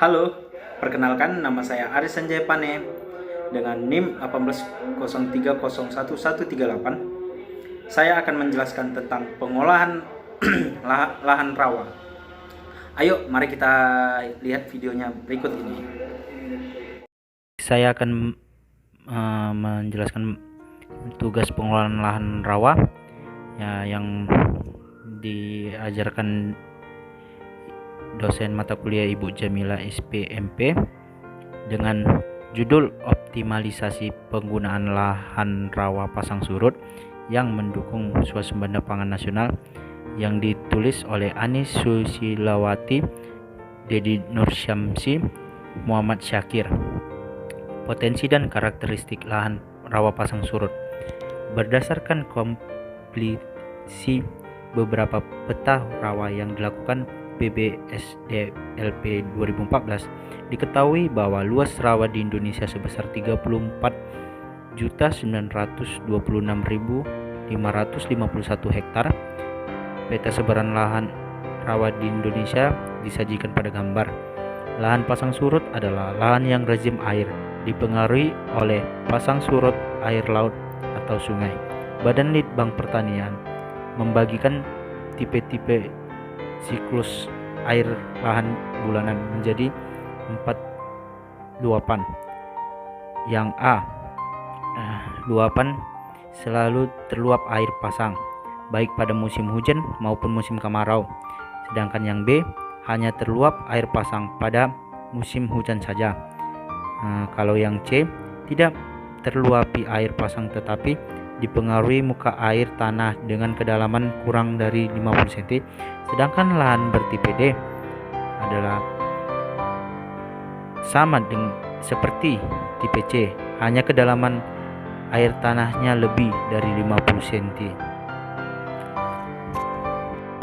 Halo, perkenalkan nama saya Aris Sanjay Pane dengan NIM 1803011138. Saya akan menjelaskan tentang pengolahan lahan rawa. Ayo, mari kita lihat videonya berikut ini. Saya akan menjelaskan tugas pengolahan lahan rawa ya, yang diajarkan dosen mata kuliah Ibu Jamila SPMP dengan judul Optimalisasi Penggunaan Lahan Rawa Pasang Surut yang mendukung swasembada pangan nasional, yang ditulis oleh Ani Susilawati, Dedi Nursyamsi, Muhammad Syakir. Potensi dan karakteristik lahan rawa pasang surut. Berdasarkan komplisi beberapa peta rawa yang dilakukan PBSDLP 2014, diketahui bahwa luas rawa di Indonesia sebesar 34.926.551 hektar. Peta sebaran lahan rawa di Indonesia disajikan pada gambar. Lahan pasang surut adalah lahan yang rezim air, dipengaruhi oleh pasang surut air laut atau sungai. Badan Litbang Pertanian membagikan tipe-tipe siklus air lahan bulanan menjadi 4 luapan. Yang A, luapan selalu terluap air pasang baik pada musim hujan maupun musim kemarau. Sedangkan yang B, hanya terluap air pasang pada musim hujan saja. Kalau yang C, tidak terluapi air pasang tetapi dipengaruhi muka air tanah dengan kedalaman kurang dari 50 cm. Sedangkan lahan bertipe D adalah sama dengan seperti tipe C, hanya kedalaman air tanahnya lebih dari 50 cm.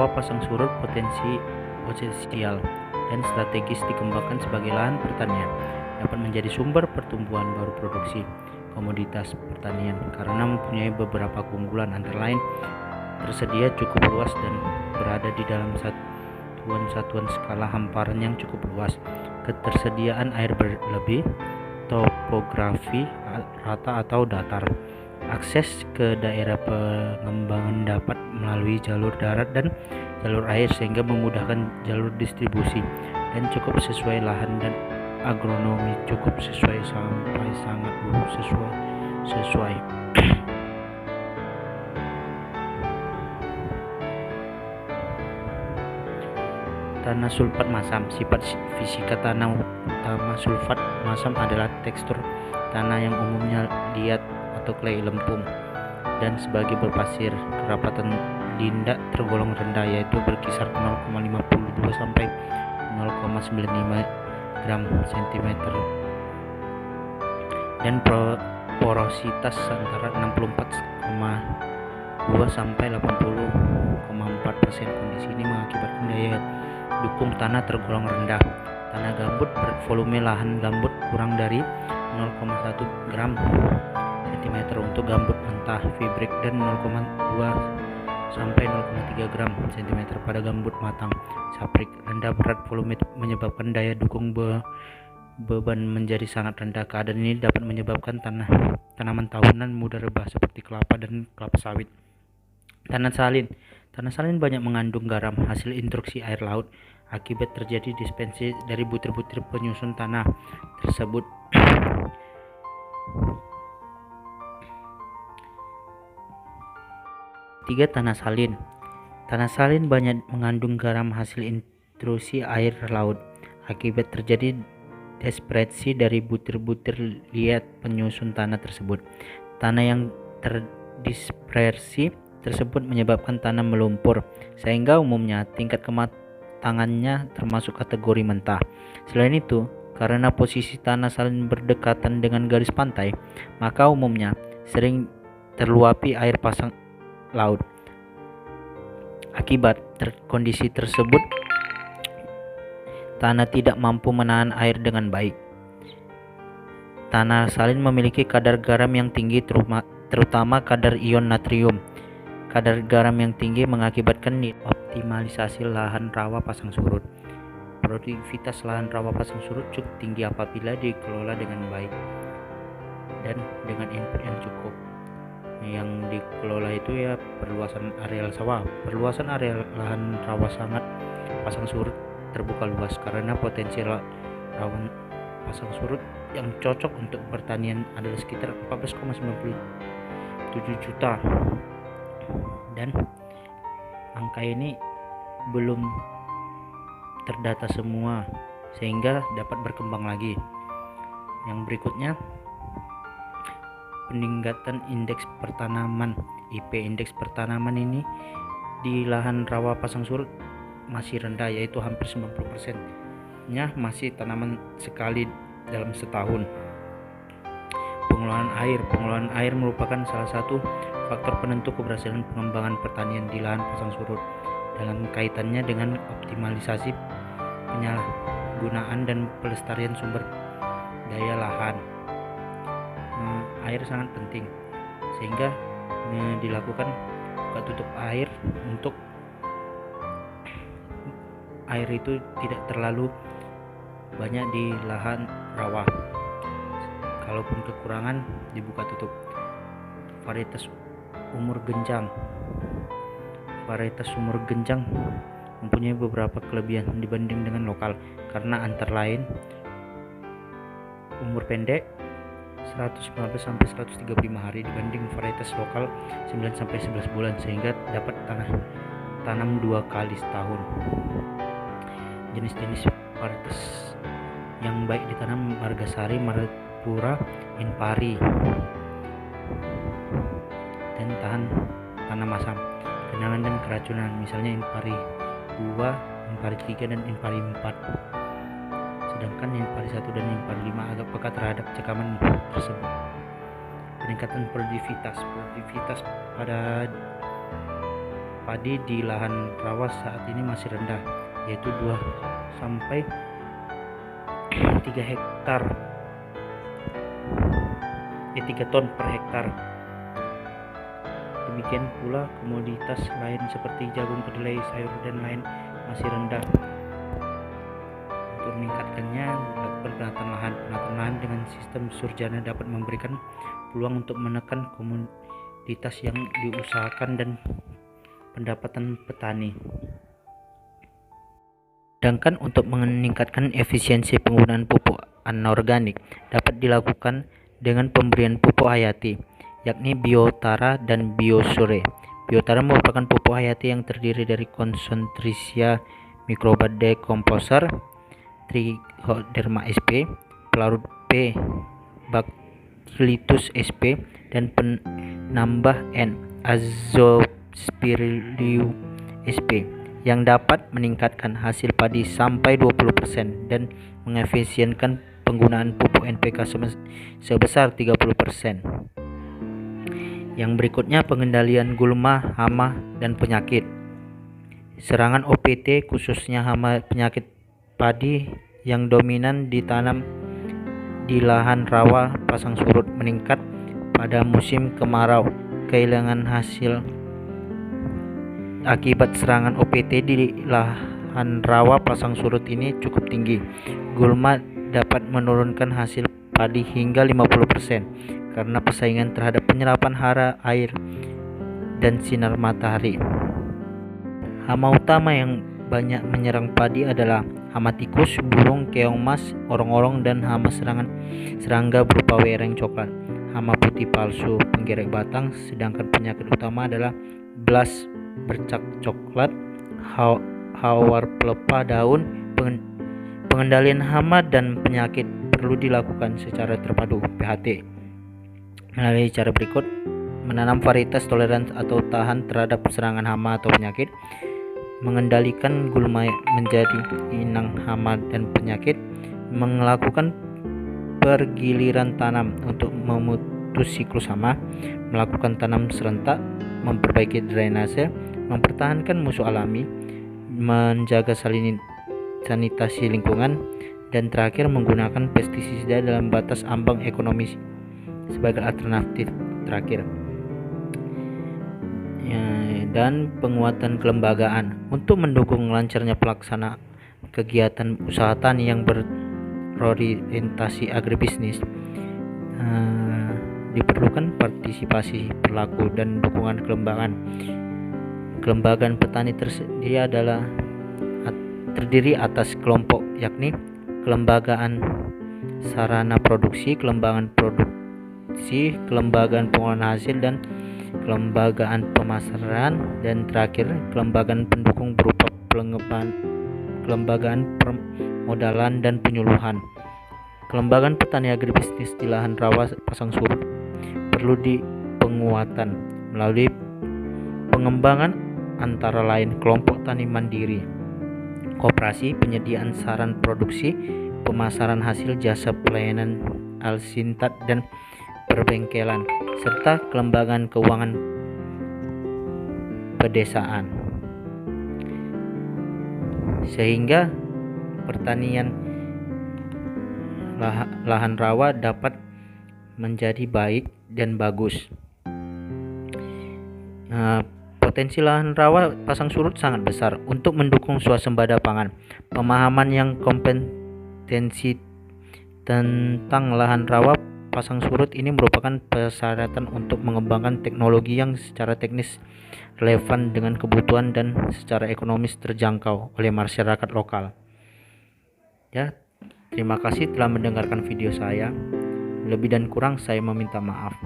Rawa pasang surut potensial dan strategis dikembangkan sebagai lahan pertanian, dapat menjadi sumber pertumbuhan baru produksi komoditas pertanian karena mempunyai beberapa keunggulan, antara lain tersedia cukup luas dan berada di dalam satuan skala hamparan yang cukup luas, ketersediaan air berlebih, topografi rata atau datar, akses ke daerah pengembangan dapat melalui jalur darat dan jalur air sehingga memudahkan jalur distribusi, dan cukup sesuai lahan dan agronomi cukup sesuai sampai sangat sesuai. Tanah sulfat masam. Sifat fisika tanah utama sulfat masam adalah tekstur tanah yang umumnya liat atau clay lempung dan sebagai berpasir. Kerapatan linda tergolong rendah, yaitu berkisar 0,52 sampai 0,95 gram cm, dan porositas antara 64,2 sampai 80,4%. Kondisi ini mengakibatkan daya dukung tanah tergolong rendah. Tanah gambut bervolume lahan gambut kurang dari 0,1 gram cm untuk gambut mentah fibrik dan 0,2 sampai 0,3 gram cm pada gambut matang saprik. Rendah berat volume menyebabkan daya dukung beban menjadi sangat rendah. Keadaan ini dapat menyebabkan tanaman tahunan mudah rebah seperti kelapa dan kelapa sawit. Tanah salin banyak mengandung garam hasil intruksi air laut akibat terjadi dispersi dari butir-butir penyusun tanah tersebut. Tiga, tanah salin banyak mengandung garam hasil intrusi air laut akibat terjadi dispersi dari butir-butir liat penyusun tanah tersebut. Tanah yang terdispersi tersebut menyebabkan tanah melumpur sehingga umumnya tingkat kematangannya termasuk kategori mentah. Selain itu, karena posisi tanah salin berdekatan dengan garis pantai, maka umumnya sering terluapi air pasang laut. Akibat kondisi tersebut, tanah tidak mampu menahan air dengan baik. Tanah salin memiliki kadar garam yang tinggi, terutama kadar ion natrium. Kadar garam yang tinggi mengakibatkan optimalisasi lahan rawa pasang surut. Produktivitas lahan rawa pasang surut cukup tinggi apabila dikelola dengan baik dan dengan input yang cukup. Yang dikelola itu ya perluasan areal sawah. Perluasan areal lahan rawa sangat pasang surut terbuka luas karena potensi rawan pasang surut yang cocok untuk pertanian adalah sekitar 14,97 juta, dan angka ini belum terdata semua sehingga dapat berkembang lagi. Yang berikutnya, peningkatan indeks pertanaman IP. Indeks pertanaman ini di lahan rawa pasang surut masih rendah, yaitu hampir 90% nya masih tanaman sekali dalam setahun. Pengelolaan air merupakan salah satu faktor penentu keberhasilan pengembangan pertanian di lahan pasang surut dalam kaitannya dengan optimalisasi penyalahgunaan dan pelestarian sumber daya lahan. Air sangat penting sehingga dilakukan buka tutup air untuk air itu tidak terlalu banyak di lahan rawa. Kalaupun kekurangan, dibuka tutup. Varietas umur genjang mempunyai beberapa kelebihan dibanding dengan lokal, karena antara lain umur pendek 115 sampai 135 hari dibanding varietas lokal 9 sampai 11 bulan, sehingga dapat tanam 2 kali setahun. Jenis-jenis varietas yang baik ditanam Margasari, Maripura, Inpari, dan tahan tanam asam, genangan dan keracunan, misalnya Inpari 2, Inpari 3, dan Inpari 4. Sedangkan Inpari 1 dan Inpari 5 agak peka terhadap cekaman tersebut. Peningkatan produktivitas pada padi di lahan rawa saat ini masih rendah, yaitu 2 sampai 3 ton per hektar. Demikian pula komoditas lain seperti jagung, kedelai, sayur, dan lain masih rendah. Untuk meningkatkannya, melakukan penataan lahan dengan sistem surjana dapat memberikan peluang untuk menekan komoditas yang diusahakan dan pendapatan petani. Sedangkan untuk meningkatkan efisiensi penggunaan pupuk anorganik dapat dilakukan dengan pemberian pupuk hayati, yakni Biotara dan Biosure. Biotara merupakan pupuk hayati yang terdiri dari Concentricia microba decomposer, Trichoderma sp, pelarut P. Bacillus sp, dan penambah N. Azospirillum sp, yang dapat meningkatkan hasil padi sampai 20% dan mengefisienkan penggunaan pupuk NPK sebesar 30%. Yang berikutnya, pengendalian gulma, hama, dan penyakit. Serangan OPT, khususnya hama penyakit padi yang dominan ditanam di lahan rawa pasang surut, meningkat pada musim kemarau. Kehilangan hasil akibat serangan OPT di lahan rawa pasang surut ini cukup tinggi. Gulma dapat menurunkan hasil padi hingga 50% karena persaingan terhadap penyerapan hara air dan sinar matahari. Hama utama yang banyak menyerang padi adalah hama tikus, burung, keong mas, orong-orong, dan hama serangga berupa wereng coklat, hama putih palsu, penggerek batang. Sedangkan penyakit utama adalah blast bercak coklat, hawar pelepah daun. Pengendalian hama dan penyakit perlu dilakukan secara terpadu (PHT) melalui cara berikut: menanam varietas toleran atau tahan terhadap serangan hama atau penyakit, mengendalikan gulma menjadi inang hama dan penyakit, melakukan pergiliran tanam untuk memutus siklus hama, melakukan tanam serentak, memperbaiki drainase, mempertahankan musuh alami, menjaga sanitasi lingkungan, dan terakhir menggunakan pestisida dalam batas ambang ekonomi sebagai alternatif terakhir. Dan penguatan kelembagaan untuk mendukung lancarnya kegiatan usaha tani yang berorientasi agribisnis, diperlukan partisipasi pelaku dan dukungan kelembagaan. Kelembagaan petani terdiri atas kelompok, yakni kelembagaan sarana produksi, kelembagaan produksi, kelembagaan pengolahan hasil, dan kelembagaan pemasaran, dan terakhir kelembagaan pendukung berupa kelembagaan permodalan dan penyuluhan. Kelembagaan petani agribisnis di lahan rawa pasang surut perlu penguatan melalui pengembangan antara lain kelompok tani mandiri, koperasi, penyediaan saran produksi, pemasaran hasil, jasa pelayanan alsintat dan perbengkelan, serta kelembagaan keuangan pedesaan, sehingga pertanian lahan rawa dapat menjadi baik dan bagus. Potensi lahan rawa pasang surut sangat besar untuk mendukung swasembada pangan. Pemahaman yang kompetensi tentang lahan rawa pasang surut ini merupakan persyaratan untuk mengembangkan teknologi yang secara teknis relevan dengan kebutuhan dan secara ekonomis terjangkau oleh masyarakat lokal. Ya, terima kasih telah mendengarkan video saya. Lebih dan kurang saya meminta maaf.